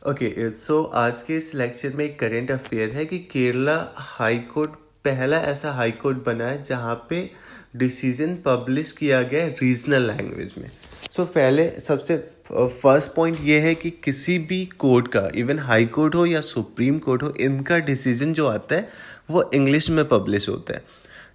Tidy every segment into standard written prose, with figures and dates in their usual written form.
Okay, सो आज के इस लेक्चर में एक करेंट अफेयर है कि केरला हाई कोर्ट पहला ऐसा हाई कोर्ट बना है जहाँ पे डिसीजन पब्लिश किया गया है रीजनल लैंग्वेज में। सो पहले सबसे फर्स्ट पॉइंट ये है कि किसी भी कोर्ट का, इवन हाई कोर्ट हो या सुप्रीम कोर्ट हो, इनका डिसीजन जो आता है वो इंग्लिश में पब्लिश होता है।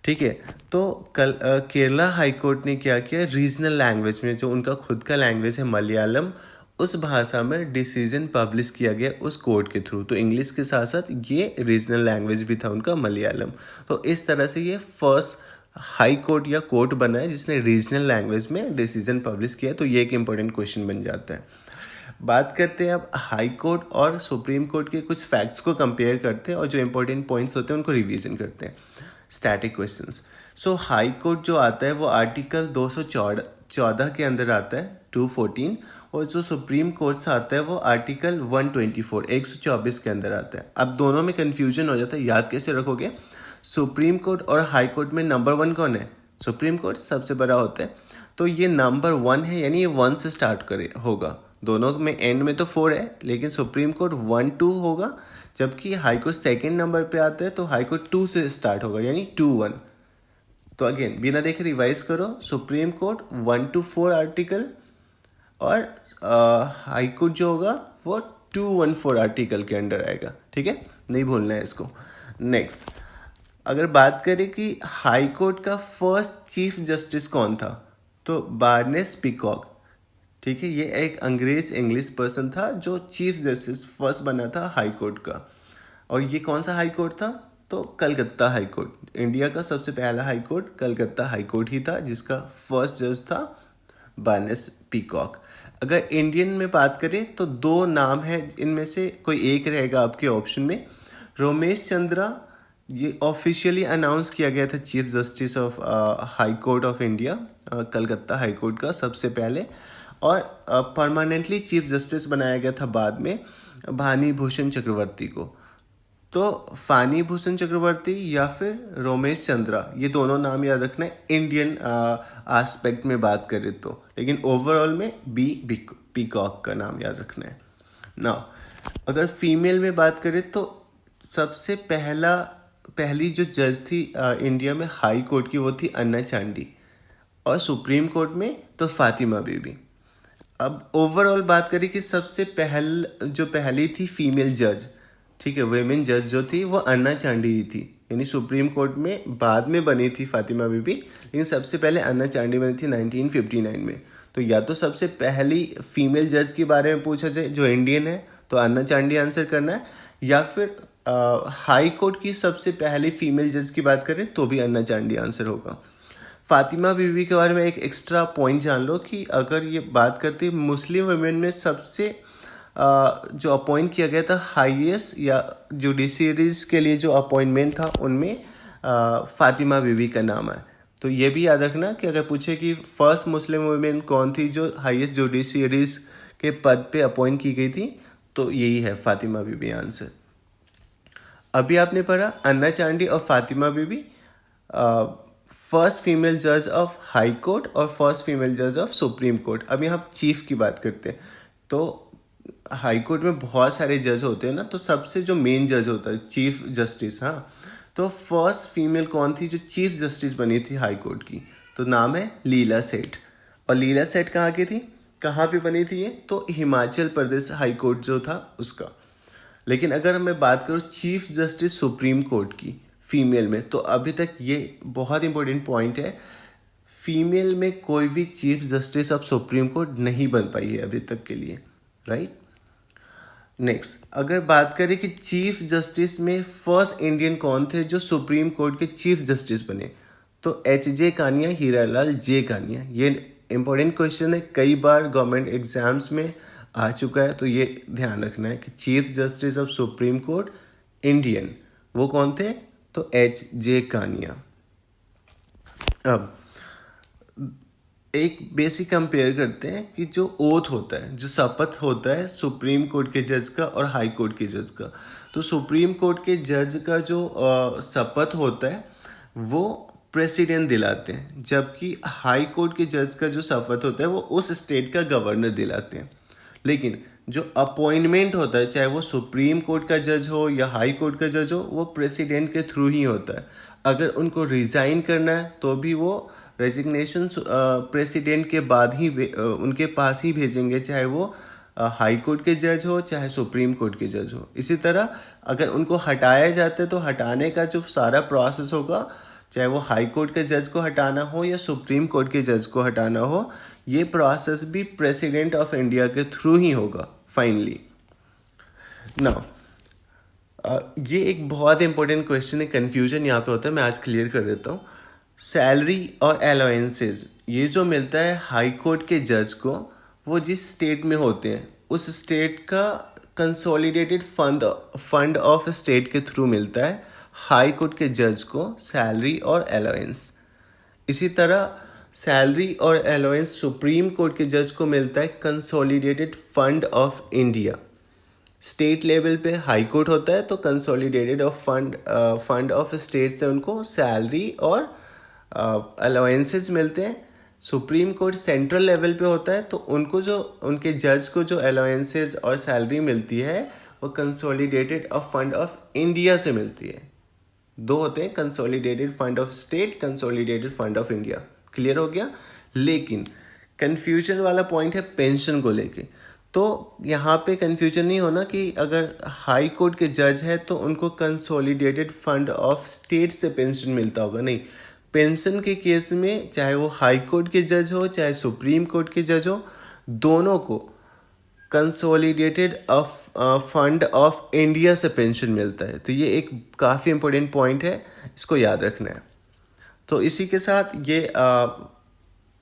ठीक है, तो कल केरला हाई कोर्ट ने क्या किया, रीजनल लैंग्वेज में, जो उनका खुद का लैंग्वेज है मलयालम, उस भाषा में डिसीजन पब्लिश किया गया उस कोर्ट के थ्रू। तो इंग्लिश के साथ साथ ये रीजनल लैंग्वेज भी था उनका मलयालम। तो इस तरह से ये फर्स्ट हाई कोर्ट या कोर्ट बना है जिसने रीजनल लैंग्वेज में डिसीजन पब्लिश किया। तो ये एक इंपॉर्टेंट क्वेश्चन बन जाता है। बात करते हैं अब हाई कोर्ट और सुप्रीम कोर्ट के कुछ फैक्ट्स को कंपेयर करते हैं और जो इंपॉर्टेंट पॉइंट्स होते हैं उनको रिवीजन करते हैं। Static questions. So high court जो आता है वो आर्टिकल 214 के अंदर आता है, 214, और जो सुप्रीम कोर्ट से आता है वो आर्टिकल 124, 124 के अंदर आता है। अब दोनों में कन्फ्यूजन हो जाता है, याद कैसे रखोगे? सुप्रीम कोर्ट और हाई कोर्ट में नंबर 1 कौन है? सुप्रीम कोर्ट सबसे बड़ा होता है। तो ये नंबर 1 है, यानी ये 1 से स्टार्ट करे होगा। दोनों में एंड में तो 4 है, लेकिन सुप्रीम कोर्ट 1 2 होगा, जबकि हाई कोर्ट सेकेंड नंबर पे आता है तो हाई कोर्ट 2 से स्टार्ट होगा, यानी 2 1। तो अगेन बिना देखे रिवाइज करो, सुप्रीम कोर्ट 1 to 4 आर्टिकल, और हाई कोर्ट जो होगा वो 214 आर्टिकल के अंडर आएगा। ठीक है, नहीं भूलना है इसको। नेक्स्ट, अगर बात करें कि हाई कोर्ट का फर्स्ट चीफ जस्टिस कौन था, तो बार्नेस पीकॉक। ठीक है, ये एक अंग्रेज इंग्लिश पर्सन था जो चीफ जस्टिस फर्स्ट बना था हाई कोर्ट का। और ये कौन सा हाई कोर्ट था? तो कलकत्ता हाई कोर्ट। इंडिया का सबसे पहला high court Calcutta high court ही था, जिसका फर्स्ट जज था बार्नेस पीकॉक। अगर इंडियन में बात करें तो 2 नाम है, इनमें से कोई एक रहेगा आपके ऑप्शन में। रोमेश चंद्रा, ये ऑफिशियली अनाउंस किया गया था chief justice of high court of India, Calcutta high court का सबसे पहले, और परमानेंटली चीफ जस्टिस बनाया गया था बाद में भानी भूषण चक्रवर्ती को। तो फानी भूषण चक्रवर्ती या फिर रोमेश चंद्रा, ये दोनों नाम याद रखना है इंडियन एस्पेक्ट में बात करें तो, लेकिन ओवरऑल में पीकॉक का नाम याद रखना है ना। अगर फीमेल में बात करें तो सबसे पहली जो जज थी इंडिया में हाई कोर्ट की, वो थी अन्ना चांडी, और सुप्रीम कोर्ट में तो फातिमा बीबी। अब ओवरऑल बात करें कि सबसे पहली थी फीमेल जज, ठीक है, वेमेन जज जो थी वो अन्ना चांडी ही थी, यानी सुप्रीम कोर्ट में बाद में बनी थी फातिमा बीबी, लेकिन सबसे पहले अन्ना चांडी बनी थी 1959 में। तो या तो सबसे पहली फीमेल जज के बारे में पूछा जाए जो इंडियन है तो अन्ना चांडी आंसर करना है, या फिर हाई कोर्ट की सबसे पहली फीमेल जज की बात करें तो भी अन्ना चांडी आंसर होगा। फातिमा बीबी के बारे में एक एक्स्ट्रा पॉइंट जान लो कि अगर ये बात करते हैं मुस्लिम वुमेन में सबसे जो अपॉइंट किया गया था हाईएस्ट या जुडिशरीज के लिए जो अपॉइंटमेंट था, उनमें फातिमा बीबी का नाम है। तो ये भी याद रखना कि अगर पूछे कि फर्स्ट मुस्लिम वुमेन कौन थी जो हाईएस्ट जुडिशरीज के पद पे अपॉइंट की गई थी, तो यही है फातिमा बीबी आंसर। अभी आपने पढ़ा अन्ना चांडी और फातिमा बीबी फर्स्ट फीमेल जज ऑफ हाई कोर्ट और फर्स्ट फीमेल जज ऑफ सुप्रीम कोर्ट। अब यहाँ चीफ की बात करते हैं। तो हाई कोर्ट में बहुत सारे जज होते हैं ना, तो सबसे जो मेन जज होता है चीफ जस्टिस, हाँ, तो फर्स्ट फीमेल कौन थी जो चीफ जस्टिस बनी थी हाई कोर्ट की? तो नाम है लीला सेठ। और लीला सेठ कहाँ की थी, कहाँ पे बनी थी ये? तो हिमाचल प्रदेश हाई कोर्ट जो था उसका। लेकिन अगर मैं बात करूँ चीफ जस्टिस सुप्रीम कोर्ट की फीमेल में, तो अभी तक ये बहुत इंपॉर्टेंट पॉइंट है, फीमेल में कोई भी chief justice of supreme court नहीं बन पाई है अभी तक के लिए, राइट। नेक्स्ट, अगर बात करें कि चीफ जस्टिस में फर्स्ट इंडियन कौन थे जो सुप्रीम कोर्ट के चीफ जस्टिस बने, तो एच.जे. कानिया, हीरालाल जे कानिया। ये इंपॉर्टेंट क्वेश्चन है, कई बार गवर्नमेंट एग्जाम्स में आ चुका है, तो ये ध्यान रखना है कि chief justice of supreme court Indian वो कौन थे, तो एच.जे. कानिया। अब एक बेसिक कंपेयर करते हैं कि जो ओथ होता है, जो शपथ होता है सुप्रीम कोर्ट के जज का और हाई कोर्ट के जज का, तो सुप्रीम कोर्ट के जज का जो शपथ होता है वो प्रेसिडेंट दिलाते हैं, जबकि हाई कोर्ट के जज का जो शपथ होता है वो उस स्टेट का गवर्नर दिलाते हैं। लेकिन जो अपॉइंटमेंट होता है, चाहे वो सुप्रीम कोर्ट का जज हो या हाई कोर्ट का जज हो, वो प्रेसिडेंट के थ्रू ही होता है। अगर उनको रिज़ाइन करना है तो भी वो रेजिग्नेशन प्रेसिडेंट के बाद ही उनके पास ही भेजेंगे, चाहे वो हाई कोर्ट के जज हो चाहे सुप्रीम कोर्ट के जज हो। इसी तरह अगर उनको हटाया जाता है तो हटाने का जो सारा प्रोसेस होगा, चाहे वो हाई कोर्ट के जज को हटाना हो या सुप्रीम कोर्ट के जज को हटाना हो, ये प्रोसेस भी प्रेसिडेंट ऑफ इंडिया के थ्रू ही होगा फाइनली। नाउ ये एक बहुत इंपॉर्टेंट क्वेश्चन है, कन्फ्यूजन यहाँ पे होता है, मैं आज क्लियर कर देता हूँ। सैलरी और अलाउंसेस ये जो मिलता है हाई कोर्ट के जज को, वो जिस स्टेट में होते हैं उस स्टेट का कंसोलिडेटेड फंड ऑफ स्टेट के थ्रू मिलता है हाई कोर्ट के जज को सैलरी और अलाउंस। इसी तरह सैलरी और अलाउंस सुप्रीम कोर्ट के जज को मिलता है consolidated fund of India. State level पे हाई कोर्ट होता है तो consolidated of fund of state से उनको सैलरी और अलाउंसेस मिलते हैं। सुप्रीम कोर्ट सेंट्रल लेवल पे होता है तो उनको जो उनके जज को जो अलाउंसेस और सैलरी मिलती है वो consolidated of fund of India से मिलती है। दो होते हैं, consolidated fund of state, consolidated fund of India. Clear हो गया। लेकिन कन्फ्यूजन वाला पॉइंट है पेंशन को लेके। तो यहाँ पे कन्फ्यूजन नहीं होना कि अगर हाई कोर्ट के जज है तो उनको कंसोलिडेटेड फंड ऑफ स्टेट से पेंशन मिलता होगा, नहीं। पेंशन के केस में चाहे वो हाई कोर्ट के जज हो चाहे सुप्रीम कोर्ट के जज हो, दोनों को कंसोलिडेटेड फंड ऑफ इंडिया से पेंशन मिलता है। तो ये एक काफ़ी इंपॉर्टेंट पॉइंट है, इसको याद रखना है। तो इसी के साथ ये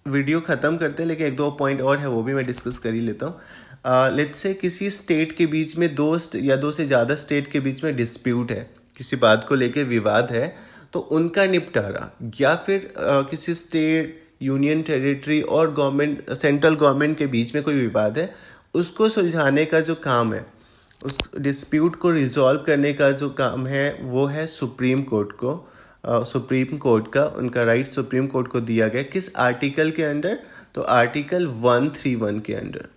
वीडियो ख़त्म करते हैं, लेकिन एक दो पॉइंट और है वो भी मैं डिस्कस कर ही लेता हूँ। लेट्स से किसी स्टेट के बीच में दो से ज़्यादा स्टेट के बीच में डिस्प्यूट है, किसी बात को लेके विवाद है, तो उनका निपटारा या फिर किसी स्टेट, यूनियन टेरिटरी और गवर्नमेंट, सेंट्रल गवर्नमेंट के बीच में कोई विवाद है, उसको सुलझाने का जो काम है, उस डिस्प्यूट को रिजॉल्व करने का जो काम है, वो है सुप्रीम कोर्ट को। सुप्रीम कोर्ट का उनका राइट सुप्रीम कोर्ट को दिया गया किस आर्टिकल के अंडर? तो आर्टिकल 131 के अंडर।